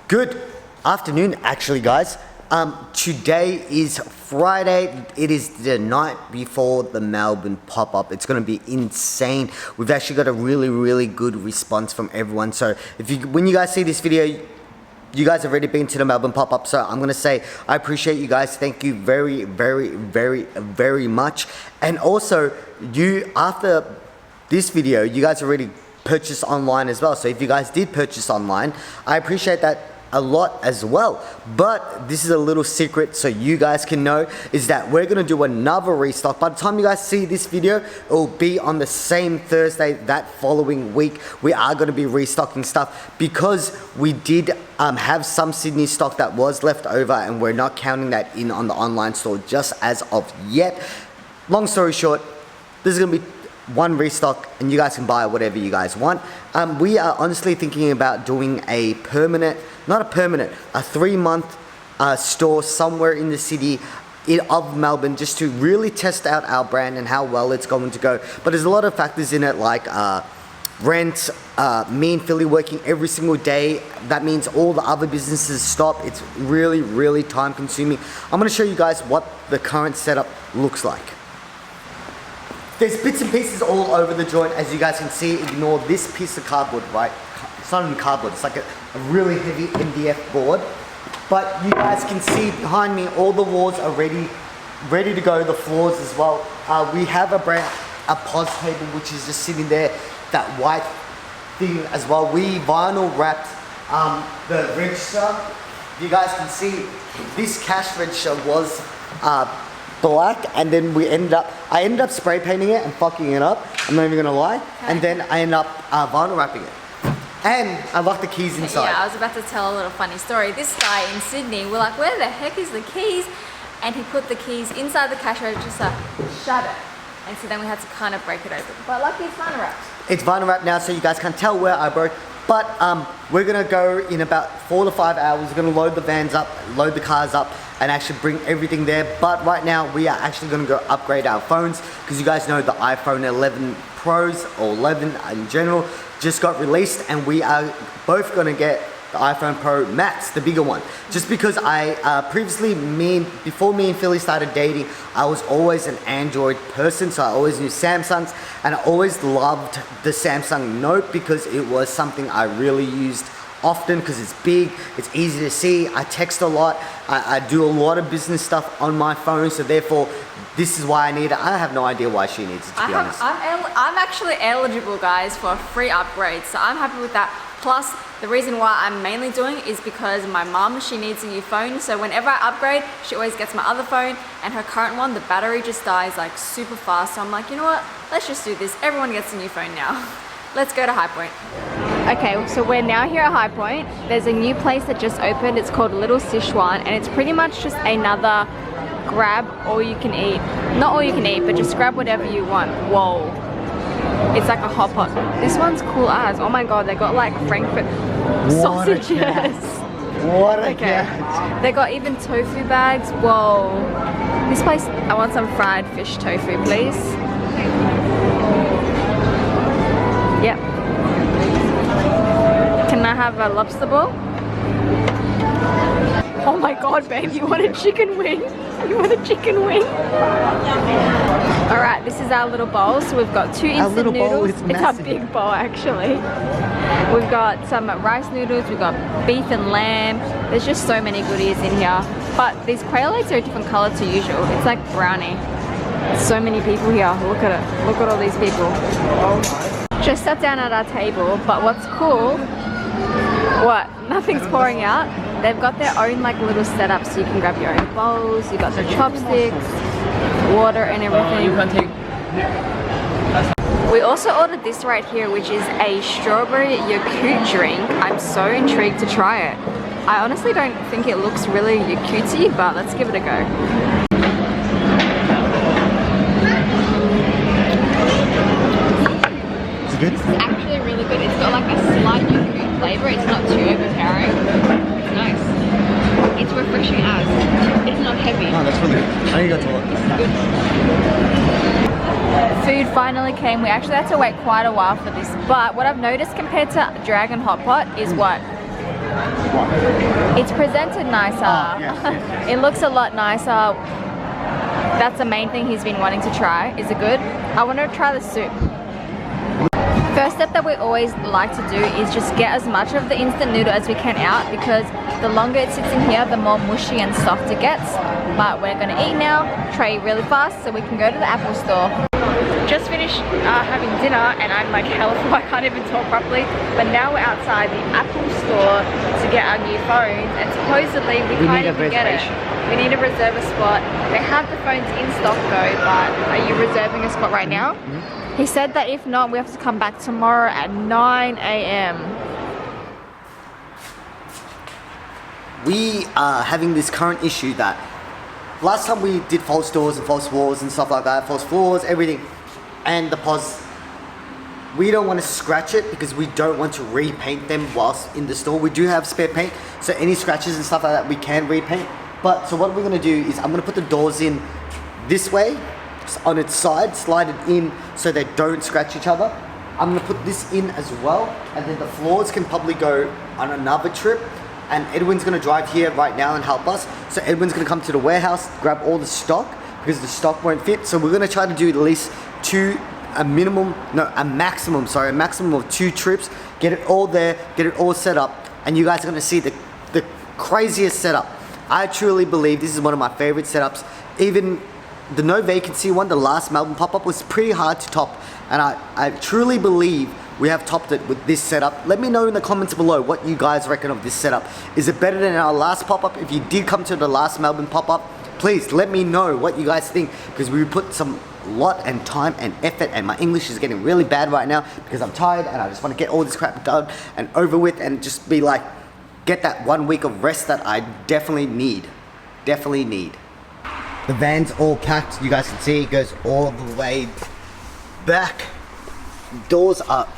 Good afternoon, actually, guys. Today is Friday. It is the night before the Melbourne pop-up. It's going to be insane. We've actually got a really good response from everyone. So when you guys see this video, you guys have already been to the Melbourne pop-up. So I'm going to say I appreciate you guys. Thank you very much. And also, after this video, you guys already purchased online as well. So if you guys did purchase online, I appreciate that a lot as well. But this is a little secret so you guys can know, is that we're gonna do another restock. By the time you guys see this video, it will be on the same Thursday that following week. We are gonna be restocking stuff because we did have some Sydney stock that was left over, and we're not counting that in on the online store just as of yet. Long story short, this is gonna be one restock and you guys can buy whatever you guys want. We are honestly thinking about doing a permanent, not a permanent, a 3-month store somewhere in the city of Melbourne, just to really test out our brand and how well it's going to go. But there's a lot of factors in it, like rent, me and Philly working every single day. That means all the other businesses stop. It's really time consuming. I'm going to show you guys what the current setup looks like. There's bits and pieces all over the joint, as you guys can see. Ignore this piece of cardboard, right? It's not even cardboard, it's like a really heavy MDF board. But you guys can see behind me, all the walls are ready to go, the floors as well. We have a pause table, which is just sitting there, that white thing as well. We vinyl wrapped the register. You guys can see this cash register was black, and then I ended up spray painting it and fucking it up, I'm not even gonna lie. Okay. And then I ended up vinyl wrapping it. And I locked the keys inside. Yeah, I was about to tell a little funny story. This guy in Sydney, we're like, where the heck is the keys? And he put the keys inside the cash register, shut it. And so then we had to kind of break it open. But lucky it's vinyl wrapped. It's vinyl wrapped now, so you guys can't tell where I broke. But we're gonna go in about 4 to 5 hours. We're gonna load the vans up, load the cars up, and actually bring everything there. But right now, we are actually gonna go upgrade our phones, because you guys know the iPhone 11 Pros, or 11 in general, just got released, and we are both gonna get the iPhone Pro Max, the bigger one. Just because I before me and Philly started dating, I was always an Android person, so I always knew Samsungs, and I always loved the Samsung Note because it was something I really used often, because it's big, it's easy to see, I text a lot, I do a lot of business stuff on my phone, so therefore this is why I need it. I have no idea why she needs it, to be honest. I'm actually eligible, guys, for a free upgrade, so I'm happy with that. Plus, the reason why I'm mainly doing it is because my mum, she needs a new phone, so whenever I upgrade, she always gets my other phone, and her current one, the battery just dies like super fast, so I'm like, you know what, let's just do this. Everyone gets a new phone now. Let's go to High Point. Okay, so we're now here at High Point. There's a new place that just opened. It's called Little Sichuan, and it's pretty much just another grab all you can eat. Not all you can eat, but just grab whatever you want. Whoa. It's like a hot pot. This one's cool as. Oh my god, they got like Frankfurt sausages. What a catch. They got even tofu bags. Whoa. This place, I want some fried fish tofu, please. Yep. Can I have a lobster ball? Oh my god, babe, you want a chicken wing? You want a chicken wing? Alright, this is our little bowl. So we've got 2 instant noodles. It's a big bowl, actually. We've got some rice noodles, we've got beef and lamb. There's just so many goodies in here. But these quail eggs are a different color to usual. It's like brownie. So many people here. Look at it. Look at all these people. Just sat down at our table, but what's cool, nothing's pouring out. They've got their own like little setup, so you can grab your own bowls, you got the chopsticks, water and everything. We also ordered this right here, which is a strawberry Yakult drink. I'm so intrigued to try it. I honestly don't think it looks really Yakult-y, but let's give it a go. Good? It's actually really good. It's got like a slight Yakult flavor. It's not too overpowering. It's nice. It's refreshing as. It's not heavy. Oh, that's really good. I need to go to work. This is good. Food finally came. We actually had to wait quite a while for this, but what I've noticed compared to Dragon Hot Pot is what? It's presented nicer. Yes. It looks a lot nicer. That's the main thing he's been wanting to try. Is it good? I want to try the soup. First step that we always like to do is just get as much of the instant noodle as we can out, because the longer it sits in here, the more mushy and soft it gets. But we're gonna eat now, try really fast so we can go to the Apple store. Just finished having dinner and I'm like hella full, I can't even talk properly. But now we're outside the Apple store to get our new phones, and supposedly we can't even get it. We need to reserve a spot. They have the phones in stock though, but are you reserving a spot right now? He said that if not, we have to come back tomorrow at 9 AM. We are having this current issue that last time we did false doors and false walls and stuff like that, false floors, everything, and the POS, we don't want to scratch it because we don't want to repaint them whilst in the store. We do have spare paint, so any scratches and stuff like that we can repaint. But so what we're going to do is I'm going to put the doors in this way on its side, slide it in so they don't scratch each other. I'm going to put this in as well, and then the floors can probably go on another trip, and Edwin's going to drive here right now and help us. So Edwin's going to come to the warehouse, grab all the stock because the stock won't fit. So we're going to try to do at least a maximum of 2 trips, get it all there, get it all set up, and you guys are going to see the craziest setup. I truly believe this is one of my favorite setups. Even the no vacancy one, the last Melbourne pop-up, was pretty hard to top, and I truly believe we have topped it with this setup. Let me know in the comments below what you guys reckon of this setup. Is it better than our last pop-up? If you did come to the last Melbourne pop-up, please let me know what you guys think, because we put some lot and time and effort, and my English is getting really bad right now because I'm tired and I just want to get all this crap done and over with, and just be like, get that 1 week of rest that I definitely need. The van's all packed. You guys can see it goes all the way back. Doors are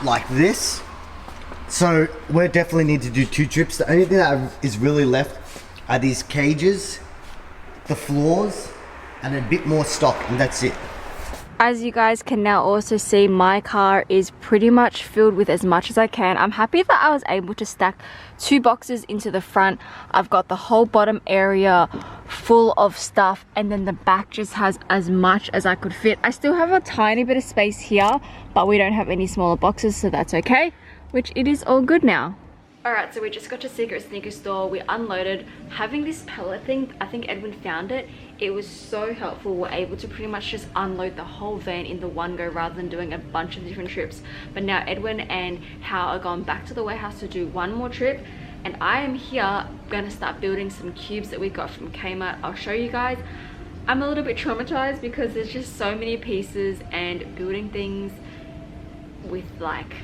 like this. So we definitely need to do 2 trips. The only thing that is really left are these cages, the floors, and a bit more stock, and that's it. As you guys can now also see, my car is pretty much filled with as much as I can. I'm happy that I was able to stack 2 boxes into the front. I've got the whole bottom area full of stuff, and then the back just has as much as I could fit. I still have a tiny bit of space here, but we don't have any smaller boxes, so that's okay, which it is all good now. Alright, so we just got to Secret Sneaker Store. We unloaded. Having this pallet thing, I think Edwin found it. It was so helpful. We're able to pretty much just unload the whole van in the one go rather than doing a bunch of different trips. But now Edwin and Hao are going back to the warehouse to do one more trip. And I am here going to start building some cubes that we got from Kmart. I'll show you guys. I'm a little bit traumatized because there's just so many pieces, and building things with like,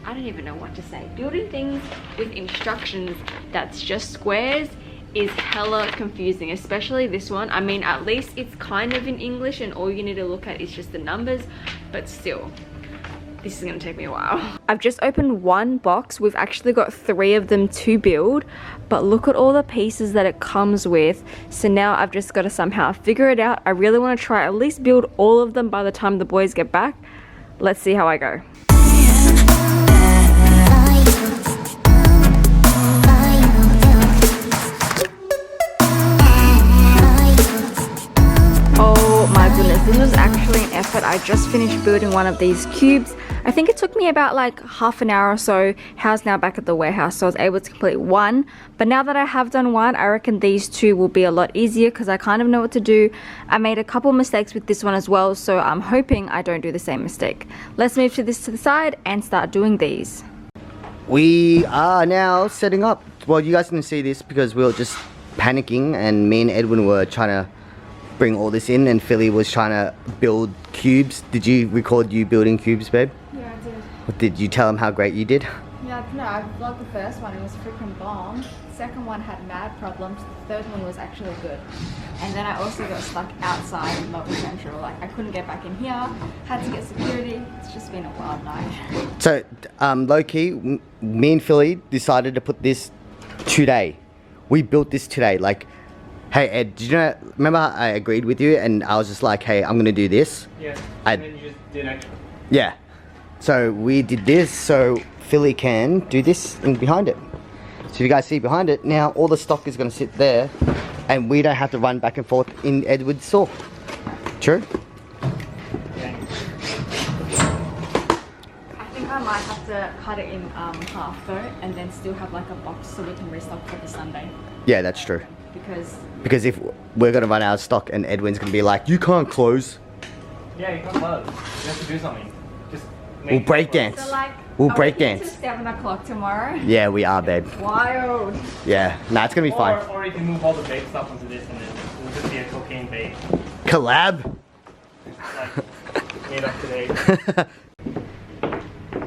I don't even know what to say. Building things with instructions that's just squares is hella confusing, especially this one. I mean, at least it's kind of in English and all you need to look at is just the numbers, but still, this is gonna take me a while. I've just opened one box. We've actually got 3 of them to build, but look at all the pieces that it comes with. So now I've just got to somehow figure it out. I really want to try at least build all of them by the time the boys get back. Let's see how I go. This was actually an effort. I just finished building one of these cubes. I think it took me about like half an hour or so. Hao's now back at the warehouse, so I was able to complete one. But now that I have done one, I reckon these 2 will be a lot easier because I kind of know what to do. I made a couple mistakes with this one as well, so I'm hoping I don't do the same mistake. Let's move to this to the side and start doing these. We are now setting up. Well, you guys didn't see this because we were just panicking, and me and Edwin were trying to bring all this in, and Philly was trying to build cubes. Did you record you building cubes, babe? Yeah, I did. Did you tell him how great you did? Yeah, no, I vlogged the first one, it was a freaking bomb. The second one had mad problems. The third one was actually good. And then I also got stuck outside in Melbourne Central. Like, I couldn't get back in here, had to get security. It's just been a wild night. So, low-key, me and Philly decided to put this today. We built this today. Like, hey Ed, did you know, remember how I agreed with you and I was just like, hey, I'm gonna do this? Yeah, and then you just did extra. Yeah. So we did this so Philly can do this in behind it. So you guys see behind it, now all the stock is going to sit there and we don't have to run back and forth in Edward's store. True? I might have to cut it in half though, and then still have like a box so we can restock for the Sunday. Yeah, that's true. Because if we're gonna run out of stock and Edwin's gonna be like, you can't close. Yeah, you can't close. You have to do something. Just We'll break dance. so like, We'll are break we here dance. till 7 o'clock tomorrow? Yeah, we are, babe. Wild. Yeah, nah, it's gonna be fine. Or you can move all the vape stuff onto this and then it'll just be a cocaine vape. Collab. Like, made up today.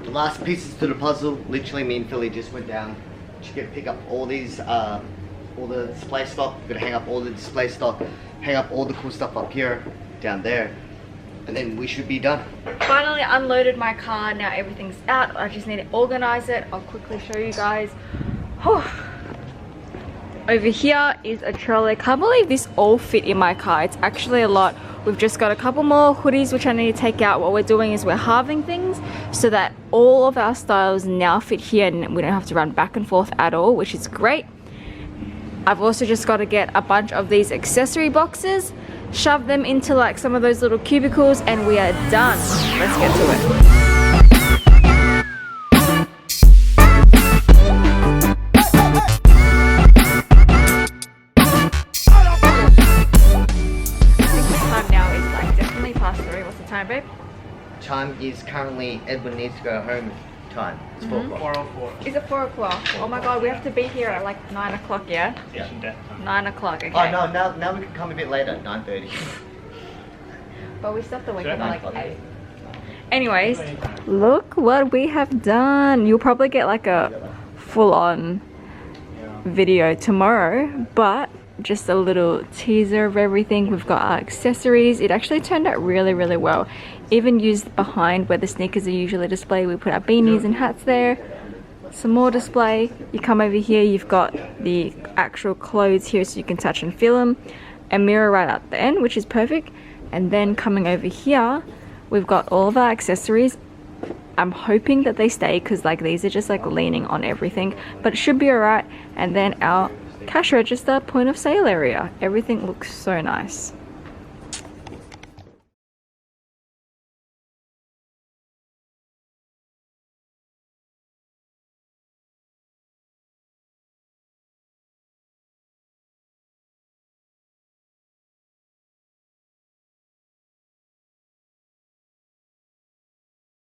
The last pieces to the puzzle, literally me and Philly just went down to pick up all these, all the display stock. We're gonna hang up all the display stock, hang up all the cool stuff up here, down there, and then we should be done. Finally unloaded my car, now everything's out. I just need to organize it. I'll quickly show you guys. Over here is a trolley. I can't believe this all fit in my car. It's actually a lot. We've just got a couple more hoodies which I need to take out. What we're doing is we're halving things so that all of our styles now fit here and we don't have to run back and forth at all, which is great. I've also just got to get a bunch of these accessory boxes, shove them into like some of those little cubicles, and we are done. Let's get to it. Time, babe? Time is currently, Edwin needs to go home time. It's 4 o'clock. 4:04. Is it 4 o'clock? Oh my god, we have to be here at like 9 o'clock, yeah? Station death time. 9 o'clock, okay. Oh no, now we can come a bit later, 9:30. But we still have to wake Sure, up at like 9 o'clock. 8. Anyways, look what we have done. You'll probably get like a full-on video tomorrow, but just a little teaser of everything. We've got our accessories. It actually turned out really, really well. Even used behind where the sneakers are usually displayed, we put our beanies and hats there. Some more display. You come over here, you've got the actual clothes here so you can touch and feel them. A mirror right at the end, which is perfect. And then coming over here, we've got all of our accessories. I'm hoping that they stay because like these are just like leaning on everything, but it should be alright. And then our cash register, point of sale area. Everything looks so nice.